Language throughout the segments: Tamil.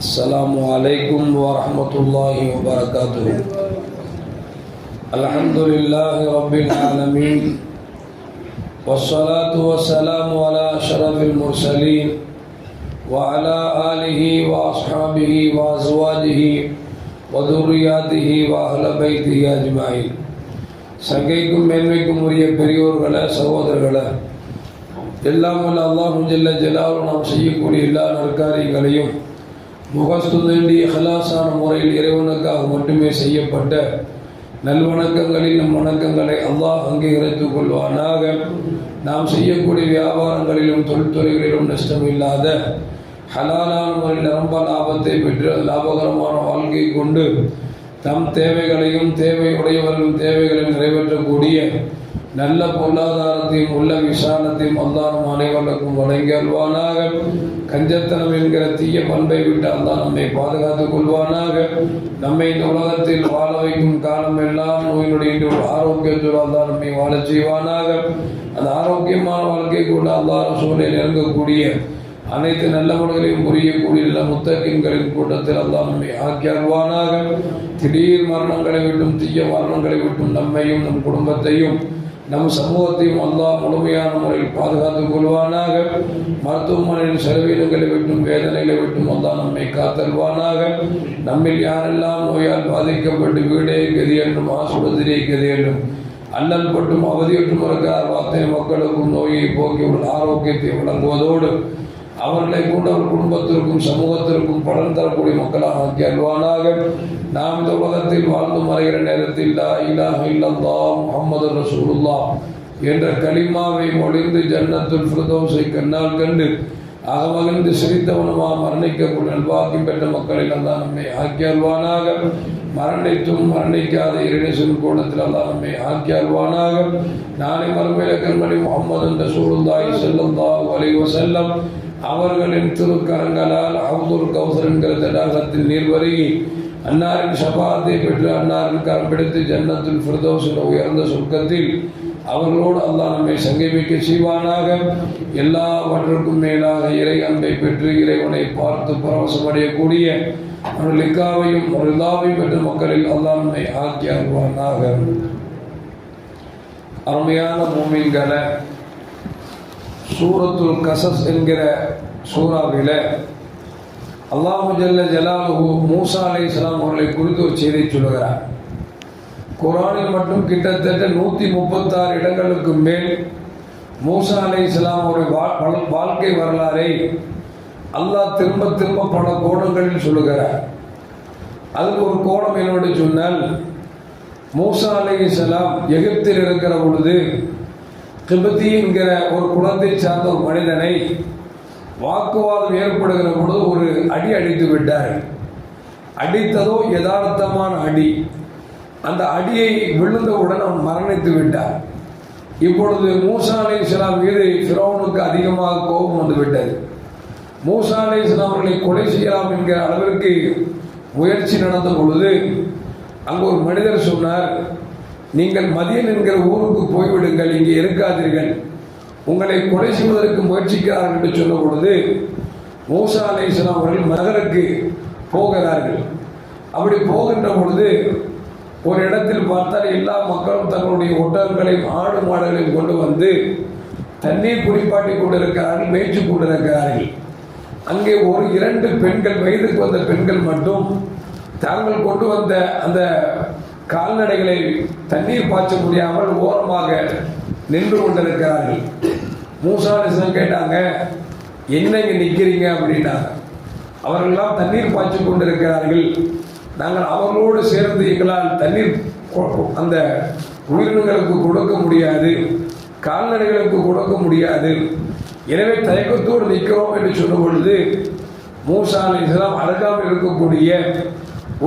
السلام عليكم ورحمة الله وبركاته. الحمد لله رب العالمين والصلاة والسلام على أشرف المرسلين وعلى آله وأصحابه وأزواجه وذرياته وأهل بيته أجمعين. சங்கைக்கும் மேன்மைக்கும் உரிய பெரியோர்களே, சகோதரர்களே, எல்லாம் வல்ல அல்லாஹ் ஜல்ல ஜலாலுஹு நாம் செய்யக்கூடிய எல்லா நற்காரியங்களையும் முகஸ்துதி இஹ்லாஸான முறையில் இறைவனுக்காக மட்டுமே செய்யப்பட்ட நல்வணக்கங்களில் நம் வணக்கங்களை அல்லாஹ் அங்கீகரித்துக் கொள்வானாக. நாம் செய்யக்கூடிய வியாபாரங்களிலும் தொழில்துறைகளிலும் நஷ்டம் இல்லாத ஹலாலான முறையில் ரொம்ப லாபத்தை பெற்று லாபகரமான வாழ்க்கை கொண்டு தம் தேவைகளையும் தேவையுடையவர்களின் தேவைகளையும் நிறைவேற்றக்கூடிய நல்ல பொருளாதாரத்தையும் உள்ள விசாலத்தையும் அல்லாஹ் நம் அனைவருக்கும் வழங்கி அல்வானாக. கஞ்சத்தனம் என்கிற தீய பண்பை விட்டு அல்லாஹ் நம்மை பாதுகாத்துக் கொள்வானாக. நம்மை இந்த உலகத்தில் வாழ வைக்கும் காலம் எல்லாம் நோயினுடைய ஆரோக்கியத்தோடு அல்லாஹ் நம்மை வாழச் செய்வானாக. அந்த ஆரோக்கியமான வாழ்க்கை கூட அல்லாஹ் ரசூலில் இறங்கக்கூடிய அனைத்து நல்லவர்களையும் புரியக்கூடிய நல்ல முத்தகின்களின் கூட்டத்தில் அல்லாஹ் நம்மை ஆக்கி அல்வானாக. திடீர் மரணங்களை விட்டும் தீய மரணங்களை விட்டும் நம்மையும் நம் குடும்பத்தையும் நம் சமூகத்தையும் அல்லாஹ் முழுமையான முறையில் பாதுகாத்துக் கொள்வானாக. மருத்துவமனையின் செலவீனங்களை விட்டும் வேதனைகளை விட்டும் அல்லாஹ் நம்மை காத்தல்வானாக. நம்மில் யாரெல்லாம் நோயால் பாதிக்கப்பட்டு வீடே கதி என்றும் ஆஸ்பத்திரியை கதி என்றும் அல்லல் பட்டும் அவதியற்றும் இருக்கிறார் வார்த்தை மக்களுக்கும் நோயை போக்கி ஆரோக்கியத்தை வழங்குவதோடு அவர்களை கொண்டு அவர் குடும்பத்திற்கும் சமூகத்திற்கும் பலன் தரக்கூடிய மக்களாக ஆக்கி அல்வானாக. நாம் இந்த உலகத்தில் வாழ்ந்து மறைகிற நேரத்தில் லா இலாஹ இல்லல்லாஹ் முஹம்மது ரசூலுல்லாஹ் என்ற கலிமாவை மொழிந்து ஜன்னத்துல் ஃபிர்தௌஸை கண்ணால் கண்டு அகமகிழ்ந்து சிரித்தவனுமாக மரணிக்கக்கூடிய நல்வாக்கியம் பெற்ற மக்களில் அல்லாஹ் நம்மை ஆக்கி அல்வானாக. மரணித்தும் மரணிக்காத இறைநேசன் கூடத்தில் அல்லாஹ் நம்மை ஆக்கி அல்வானாக. நாளை மறுமையில கண்மணி முஹம்மது ரசூலுல்லாஹி ஸல்லல்லாஹு அலைஹி வஸல்லம் அவர்களின் திருக்கரங்களால் அப்துல் கௌசர் என்கிற தடாகத்தில் நீர் வருகி அன்னாரின் ஷபாத்தை பெற்று அன்னாரின் கரம் பிடித்து ஜன்னத்துல் ஃபிர்தௌஸ் என்ற உயர்ந்த சொர்க்கத்தில் அவர்களோடு அல்லாஹ் நம்மை சங்கமிக்க செய்வானாக. எல்லாவற்றுக்கும் மேலாக இறை அன்பை பெற்று இறைவனை பார்த்து பரவசமடையக்கூடிய ஒரு லிக்காவையும் ஒரு இல்லாவையும் பெற்ற மக்களில் அல்லாஹ் நம்மை ஆக்கி அருள்வானாக. அருமையான மூமின்களை, சூரத்துல் கஸஸ் என்கிற சூறாவில அல்லாஹ் ஜல்ல ஜலாலுஹு மூசா அலைஹிஸ்ஸலாம் அவர்களை குறித்து ஒரு செய்தியை சொல்லுகிறார். குர்ஆனில் மட்டும் கிட்டத்தட்ட 136 இடங்களுக்கு மேல் மூசா அலைஹிஸ்ஸலாம் அவருடைய வாழ்க்கை வரலாறை அல்லாஹ் திரும்ப திரும்ப பல கோணங்களில் சொல்லுகிறார். அதுக்கு ஒரு கோணம் என்னோடு சொன்னால், மூசா அலைஹிஸ்ஸலாம் எகிப்தில் இருக்கிற பொழுது கிபத்தி என்கிற ஒரு குலத்தை சார்ந்த ஒரு மனிதனை வாக்குவாதம் ஏற்படுகிற பொழுது ஒரு அடி அடித்து விட்டார். அடித்ததோ யதார்த்தமான அடி. அந்த அடியை விழுந்தவுடன் அவன் மரணித்து விட்டார். இப்பொழுது மூசா அலைஹிஸ்ஸலாம் மீது ஃபிரௌனுக்கு அதிகமாக கோபம் வந்து விட்டது. மூசா அலைஹிஸ்ஸலாம் அவர்களை கொலை செய்யலாம் என்கிற அளவிற்கு முயற்சி நடந்த பொழுது அங்கு ஒரு மனிதர் சொன்னார், நீங்கள் மதியன் என்கிற ஊருக்கு போய்விடுங்கள், இங்கே இருக்காதீர்கள், உங்களை கொலை செய்வதற்கு முயற்சிக்கிறார்கள் என்று சொன்ன பொழுது மூசா அலைஹிஸ்ஸலாம் அவர்கள் நகருக்கு போகிறார்கள். அப்படி போகின்ற பொழுது ஒரு இடத்தில் பார்த்தால் எல்லா மக்களும் தங்களுடைய ஒட்டகங்களையும் ஆடு மாடுகளையும் கொண்டு வந்து தண்ணீர் குடிப்பாட்டி கொண்டிருக்கிறார்கள், மேய்ச்சி கொண்டிருக்கிறார்கள். அங்கே ஒரு 2 பெண்கள், வயதுக்கு வந்த பெண்கள் மட்டும் தாங்கள் கொண்டு வந்த அந்த கால்நடைகளை தண்ணீர் பாய்ச்ச முடியாமல் ஓரமாக நின்று கொண்டிருக்கிறார்கள். மூசா அலைஹிஸ்ஸலாம் கேட்டாங்க, என்ன இங்கே நிற்கிறீங்க அப்படின்னாங்க. அவர்களெல்லாம் தண்ணீர் பாய்ச்சி கொண்டிருக்கிறார்கள், நாங்கள் அவர்களோடு சேர்ந்து எங்களால் தண்ணீர் அந்த உயிரினங்களுக்கு கொடுக்க முடியாது, கால்நடைகளுக்கு கொடுக்க முடியாது, எனவே தயக்கத்தோடு நிற்கிறோம் என்று சொல்லும் பொழுது மூசா அலைஹிஸ்ஸலாம் அருகாமல் இருக்கக்கூடிய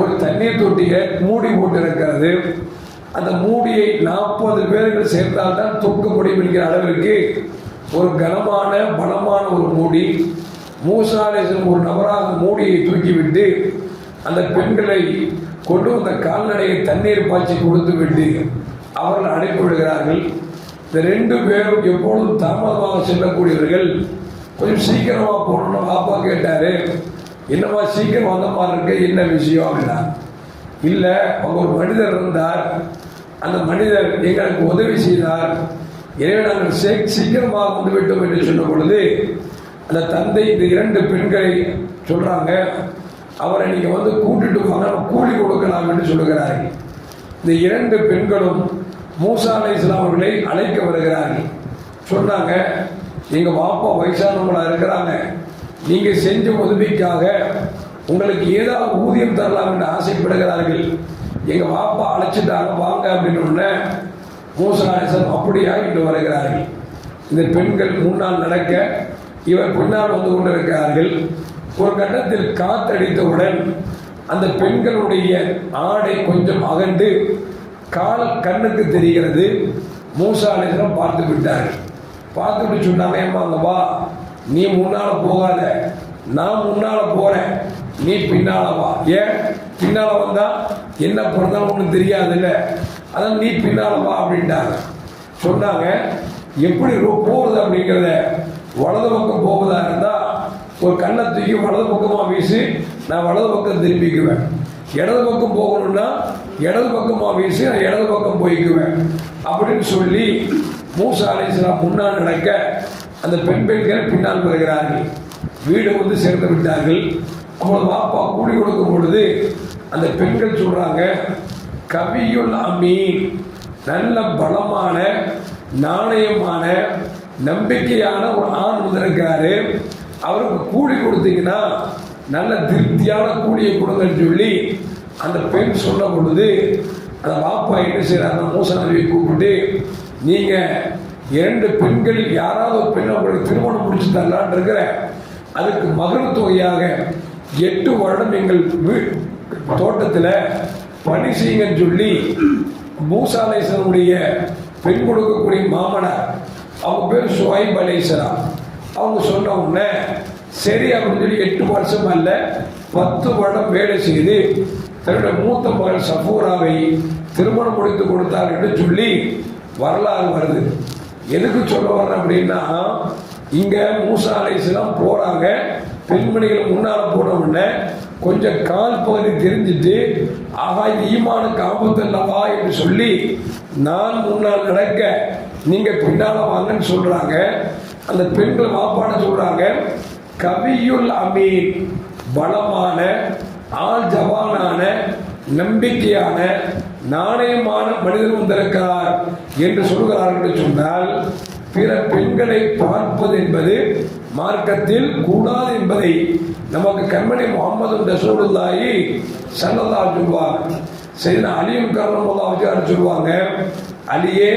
ஒரு தண்ணீர் தொட்டியை மூடி போட்டிருக்கிறது. அந்த மூடியை 40 பேர்கள் சேர்த்தால்தான் தூக்க முடியும் என்கிற அளவிற்கு ஒரு கனமான பலமான ஒரு மூடி. மூசா அலைஹிஸ்ஸலாம் ஒரு நபராக மூடியை தூக்கிவிட்டு அந்த பெண்களை கொண்டு வந்த கால்நடையை தண்ணீர் பாய்ச்சி கொடுத்து விட்டு அவர்கள் அனுப்பிவிடுகிறார்கள். இந்த 2 பேரும் எப்பொழுதும் தாமதமாக செல்லக்கூடியவர்கள். கொஞ்சம் சீக்கிரமாக போகணும்னு பாப்பா கேட்டார். என்னமா சீக்கிரம் வந்த மாதிரி இருக்கு, என்ன விஷயம் அப்படின்னா, இல்லை அவங்க ஒரு மனிதர் இருந்தார், அந்த மனிதர் எங்களுக்கு உதவி செய்தார், எனவே நாங்கள் சீக்கிரமாக வந்து விட்டோம் என்று சொன்ன பொழுது அந்த தந்தை இந்த 2 பெண்களை சொல்றாங்க, அவரை நீங்க வந்து கூட்டிட்டு வாங்க, கூலி கொடுக்கலாம் என்று சொல்லுகிறார்கள். இந்த 2 பெண்களும் மூசா அலைஹிஸ்ஸலாம் அவர்களை அழைக்க வருகிறார்கள். சொன்னாங்க, எங்க வாப்பா வயசானவங்களா இருக்கிறாங்க, நீங்க செஞ்ச உதவிக்காக உங்களுக்கு ஏதாவது ஊதியம் தரலாம் என்று ஆசைப்படுகிறார்கள், எங்க வாப்பா அழைச்சிட்டாங்க வாங்க அப்படின்னு உடனே மூசா அலைஹிஸ்ஸலாம் அப்படியா என்று வருகிறார்கள். இந்த பெண்கள் முன்னால் நடக்க இவர் பின்னால் வந்து கொண்டிருக்கிறார்கள். ஒரு கட்டத்தில் காத்தடித்தவுடன் அந்த பெண்களுடைய ஆடை கொஞ்சம் அகன்று கால் கண்ணுக்கு தெரிகிறது. மூசா அலைஹிஸ்ஸலாம் பார்த்து விட்டார்கள். பார்த்துட்டு சொன்னாங்க, ஏம்மா அங்க வா, நீ முன்னால போகாத, நான் முன்னால போறேன், நீ பின்னால வா. ஏன் பின்னால வந்தா என்ன பிறந்தாலும் ஒன்றும் தெரியாது இல்லை, அதான் நீ பின்னால வா அப்படின்ட்டாங்க. சொன்னாங்க, எப்படி போகுது அப்படிங்கிறத, வலது பக்கம் போவதா இருந்தா ஒரு கண்ணை தூக்கி வலது பக்கமா வீசி நான் வலது பக்கம் திரும்பிக்குவேன், இடது பக்கம் போகணும்னா இடது பக்கமா வீசி நான் இடது பக்கம் போய்க்குவேன் அப்படின்னு சொல்லி மூசா அலைஹிஸ்ஸலாம் முன்னால் நடக்க அந்த பெண்கள் பின்னால் வருகிறார்கள். வீடு வந்து சேர்ந்து விட்டார்கள். அவங்கள வாப்பா கூடி கொடுக்கும் பொழுது அந்த பெண்கள் சொல்றாங்க, கவியுல் அமீன், நல்ல பலமான நாணயமான நம்பிக்கையான ஒரு ஆண் வந்திருக்கிறாரு, அவருக்கு கூலி கொடுத்தீங்கன்னா நல்ல திருப்தியான கூலியை கொடுங்கன்னு சொல்லி அந்த பெண் சொன்ன பொழுது அந்த வாப்பா என்ன செய்யறாங்க, மூசா நபியை கூப்பிட்டு, நீங்க 2 பெண்களில் யாராவது ஒரு பெண்ணை உங்களுக்கு திருமணம் முடிச்சு தரலான் இருக்கிற, அதுக்கு மகர் தொகையாக 8 வருடம் எங்கள் தோட்டத்தில் பணி செய்யுங்கன்னு சொல்லி மூசா அலைஹிஸ்ஸலாமுடைய பெண் கொடுக்கக்கூடிய மாமனார், அவங்க பேர் ஷுவைப் அலைஹிஸ்ஸலாம், அவங்க சொன்ன உடனே சரி அப்படின்னு சொல்லி 8 வருஷம் அல்ல 10 வருடம் வேலை செய்து தன்னுடைய மூத்த மகள் சஃபூராவை திருமணம் முடித்து கொடுத்தார் என்று சொல்லி வரலாறு வருது. எதுக்கு சொல்ல வர்றேன் அப்படின்னா, இங்க மூசா அலைஹிஸ்ஸலாம் போறாங்க, பெண்மணிகள் முன்னால போன உடனே கொஞ்சம் கால் பகுதி தெரிஞ்சுட்டு, ஆகா இது ஈமானுக்கு ஆபத்து அல்லவா என்று சொல்லி நான் முன்னால் நடக்க நீங்க பின்னால வாங்கன்னு சொல்றாங்க. அந்த பெண்கள் வாப்பான சொல்றாங்க, கவியுல் அமீன், பலமான ஆள் ஜவானான நம்பிக்கையான நாணயமான மனிதர் வந்திருக்கிறார் என்று சொல்கிறார்கள் என்று சொன்னால், பிற பெண்களை பார்ப்பது என்பது மார்க்கத்தில் கூடாது என்பதை நமக்கு கண்மணி முஹம்மது ரசூலுல்லாஹி ஸல்லல்லாஹு அலைஹி சொல்வாங்க. சரி, அலியும் கர்ரமல்லாஹு சொல்லுவாங்க, அலியே,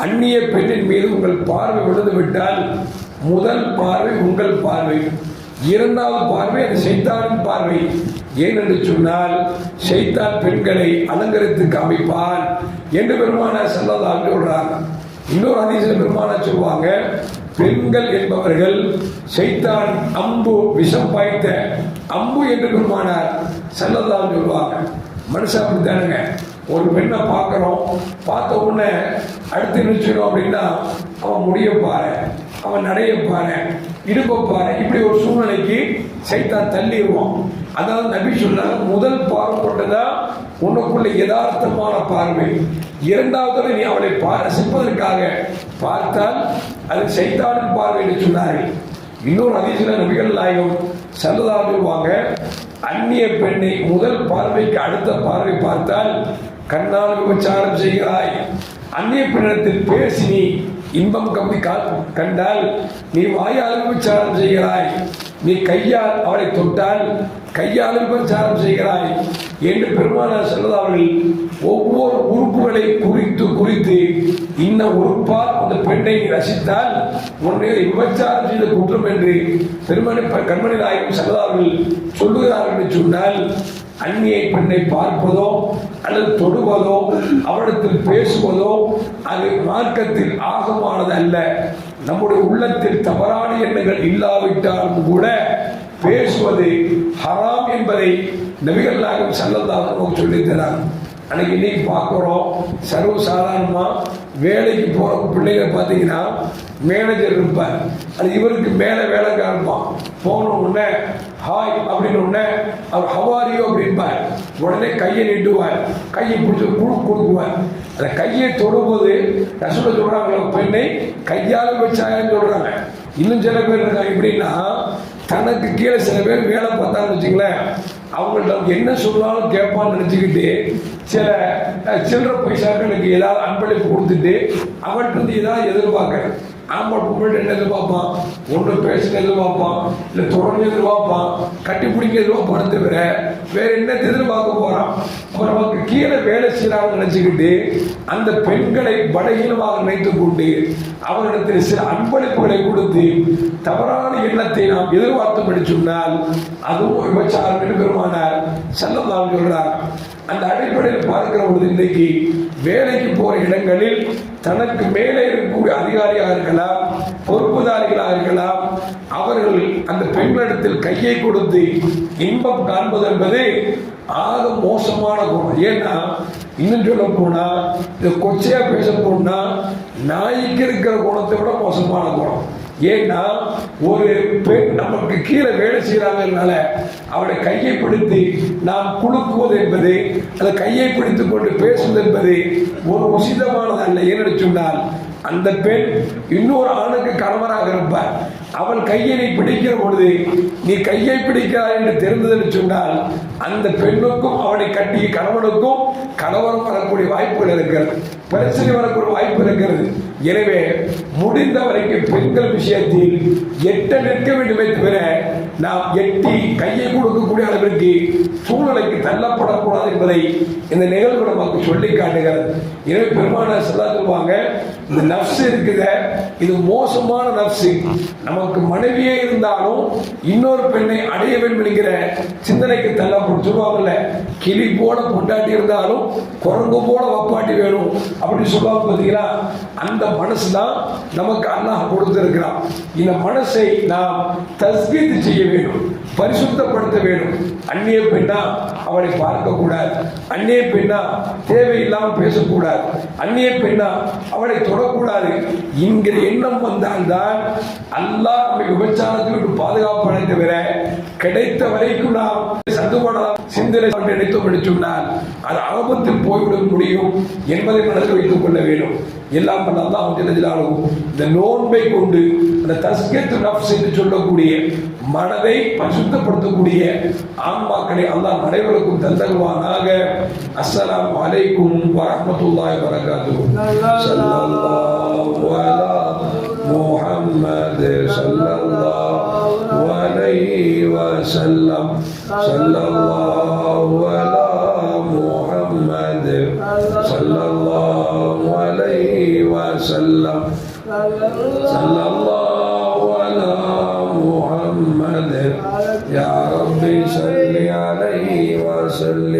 அந்நிய பெண்ணின் மீது உங்கள் பார்வை விழுந்து விட்டால் முதல் பார்வை உங்கள் பார்வை, 2வது பார்வை அது ஷைத்தானின் பார்வை. ஏனென்று சொன்னால் ஷைத்தான் பெண்களை அலங்கரித்து காமிப்பான் என்று பெருமானார் ஸல்லல்லாஹு அலைஹி சொல்றாங்க. இன்னொரு ஹதீஸில் பெருமானார் சொல்லுவாங்க, பெண்கள் என்பவர்கள் ஷைத்தான் அம்பு விஷம் பாய்த்த அம்பு என்று பெருமானார் ஸல்லல்லாஹு அலைஹி சொல்லுவாங்க. மனுஷன் அப்படித்தானுங்க, ஒரு பெண்ணை பார்க்குறோம், பார்த்த உடனே அடுத்து நினைச்சிடும் அப்படின்னா அவன் முடிய பாரு, அவன் நடைய பாரு, இடுப்பை பாரு, இப்படி ஒரு சூழ்நிலைக்கு சைத்தான் தள்ளிடுவான். அதாவது நபி சொன்னாங்க, முதல் பார்வை கொண்டுதான் உனக்குள்ள யதார்த்தமான பார்வை, 2வது நீ அவளை ரசிப்பதற்காக பார்த்தால் அது சைத்தானின் பார்வை என்று சொன்னார்கள். இன்னொரு ஹதீஸில் நபிகள் நாயகம் ஸல்லல்லாஹு அலைஹி சொல்லுவாங்க, அந்நிய பெண்ணை முதல் பார்வைக்கு அடுத்த பார்வை பார்த்தால் கண்ணால் விபச்சாரம் செய்கிறாய், அந்நிய பெண்ணிடத்தில் பேசி நீ இன்பம் கண்டால் நீ வாயால் விபச்சாரம் செய்கிறாய், நீ கையால் அவளை தொட்டால் கையால் விபச்சாரம் செய்கிறாய் என்று பெருமானார் ஸல்லல்லாஹு அலைஹி ஒவ்வொரு உறுப்புகளை குறித்து இன்ன உறுப்பால் அந்த பெண்ணை ரசித்தால் உன்னை விபச்சாரம் செய்த குற்றம் என்று கண்மணி நாயகம் ஸல்லல்லாஹு அலைஹி சொல்லுகிறார்கள் என்று சொன்னால், அந்நிய பெண்ணை பார்ப்பதோ அல்லது தொடுவதோ அவரிடத்தில் பேசுவதோ அது மார்க்கத்தில் ஆகமானது அல்ல. நம்முடைய உள்ளத்தில் தவறான எண்ணங்கள் இல்லாவிட்டாலும் கூட பேசுவது ஹராம் என்பதை நபிகள் நாயகம் ஸல்லல்லாஹு அலைஹி சொல்லித்தராங்க. அன்னைக்கு இன்னைக்கு பார்க்குறோம், சர்வ சாதாரணமாக வேலைக்கு போகிற பிள்ளைகளை பார்த்தீங்கன்னா மேனேஜர் இருப்பார், அது இவருக்கு மேலே வேலைக்கார இருப்பான். போன உடனே ஹாய் அப்படின்னு உடனே அவர் ஹவாரியோ அப்படின்பார். உடனே கையை நீட்டுவார், கையை பிடிச்சி கொடுக்குவார். அந்த கையை தொடும்போது ரசூலை சொல்றாங்க, பெண்ணை கையால் வச்சாயன்னு சொல்றாங்க. இன்னும் சில பேர் இருக்காங்க எப்படின்னா, தனக்கு கீழே சில பேர் வேலை பார்த்தான்னு வச்சுங்களேன், அவங்கள்ட்ட என்ன சொன்னாலும் கேட்பான்னு நினச்சிக்கிட்டு சில சில்லற பைசாக்களுக்கு ஏதாவது அன்பளிப்பு கொடுத்துட்டு அவன்கிட்ட வந்து ஏதாவது எதிர்பார்க்குறேன். ஆம்பளை பொம்பளை என்ன எதிர்பார்ப்பான்? ஒன்று பேசுங்க எதிர்பார்ப்பான், இல்லை தொடர்ந்து எதிர்பார்ப்பான், கட்டி பிடிக்க எதிர்பார்ப்பான்னு தவிர வேற என்ன எதிர்பார்க்க போறான்? அப்புறம் நமக்கு கீழே வேலை செய்யறாங்க நினைச்சுக்கிட்டு அந்த பெண்களை பலகீனமாக நினைத்துக் கொண்டு அவர்களிடத்தில் சில அன்பளிப்புகளை கொடுத்து தவறான எண்ணத்தை நாம் எதிர்பார்த்து சொன்னால் அதுவும் விபச்சாரம் என்று பெருமானார் ஸல்லல்லாஹு அலைஹி சொல்றார். அந்த அடிப்படையில் பார்க்கிற பொழுது இன்றைக்கு வேலைக்கு போற இடங்களில் தனக்கு மேலே இருக்கக்கூடிய அதிகாரியாக இருக்கலாம், பொறுப்புதாரிகளாக இருக்கலாம், அவர்கள் அந்த பெண்களிடத்தில் கையை கொடுத்து இன்பம் காண்பது என்பது ஆக மோசமான குணம். ஏன்னா இன்னும் சொல்ல போனா, இந்த கொச்சையா பேச போனா நாய்க்கு இருக்கிற குணத்தை விட மோசமான குணம். ஏன்னா ஒரு பெண் நமக்கு கீழே வேலை செய்யறாங்கனால அவளை கையை பிடித்து நாம் குலுக்குவது என்பது, அதை கையை பிடித்துக் கொண்டு பேசுவது என்பது ஒரு உசிதமானது அல்ல. ஏன்னு சொன்னால் அந்த பெண் இன்னொரு ஆணுக்கு கணவராக இருப்பார். அவள் கையை நீ பிடிக்கிற பொழுது நீ கையை பிடிக்கிறாய் என்று தெரிந்ததுன்னு சொன்னால் அந்த பெண்ணுக்கும் அவனை கட்டிய கணவனுக்கும் கணவரும் வரக்கூடிய வாய்ப்புகள் இருக்கிறது, பிரச்சனை வரக்கூடிய வாய்ப்பு இருக்கிறது. எனவே முடிந்த வரைக்கும் பெண்கள் விஷயத்தில் எட்ட நிற்க வேண்டுமே தவிர நாம் எட்டி கையை கொடுக்கக்கூடிய அளவிற்கு சூழ்நிலைக்கு தள்ளப்படக்கூடாது என்பதை இந்த நிகழ்வு நமக்கு சொல்லி காட்டுகிறது. எனவே பெருமானார் ஸல்லல்லாஹு அலைஹி சொல்லுவாங்க, இந்த நஃப்ஸ் இருக்குத இது மோசமான நஃப்ஸ். நமக்கு மனைவியே இருந்தாலும் இன்னொரு பெண்ணை அடைய வேண்டும் என்கிற சிந்தனைக்கு தள்ளப்படும். சொல்லுவாங்கல்ல, கிளி போல பொண்டாட்டி இருந்தாலும் குரங்கு போல வப்பாட்டி வேணும் அப்படின்னு சொல்லுவாங்க பார்த்தீங்களா? அந்த மனசு தான் நமக்கு அல்லாஹ் கொடுத்திருக்கிறான். இந்த மனசை நாம் தஸ்கீத் செய்ய வேண்டும், பரிசுத்தப்படுத்த வேண்டும். அந்நிய பெண்ணா அவளை பார்க்க கூடாது, அந்நிய பெண்ணா தேவையில்லாமல் பேசக்கூடாது, அந்நிய பெண்ணா அவளை தொடக்கூடாது என்கிற எண்ணம் வந்தால்தான் அல்லாஹ் நம்மை விபச்சாரத்தை விட்டு பாதுகாப்பு தவிர கிடைத்த வரைக்கும் நாம் சந்துபடலாம் சிந்தனை நினைத்தோம் என்று சொன்னால் அது ஆபத்தில் போய்விட முடியும் என்பதை மனதில் வைத்துக் கொள்ள வேண்டும். எல்லாம் அல்லாஹ் இந்த நோன்பை கொண்டு அந்த தஸ்கீத் நஃப்ஸ் என்று சொல்லக்கூடிய மனதை பரிசுத்தப்படுத்தக்கூடிய ஆன்மாக்களை அல்லாஹ் அனைவருக்கும் தந்தருவானாக. அஸ்ஸலாமு அலைக்கும் வரஹ்மத்துல்லாஹி வபரகாத்துஹு. ஸல்லல்லாஹு அலா முஹம்மத் ஸல்லல்லாஹு அலைஹி வஸல்லம். ஸல்லல்லாஹு அலா முஹம்மத் ஸல்லல்லாஹு அலைஹி வஸல்லம். ஸல்லல்லாஹு அலா முஹம்மத். யா ரப்பி ஸல்லி அலைஹி வஸல்லம்.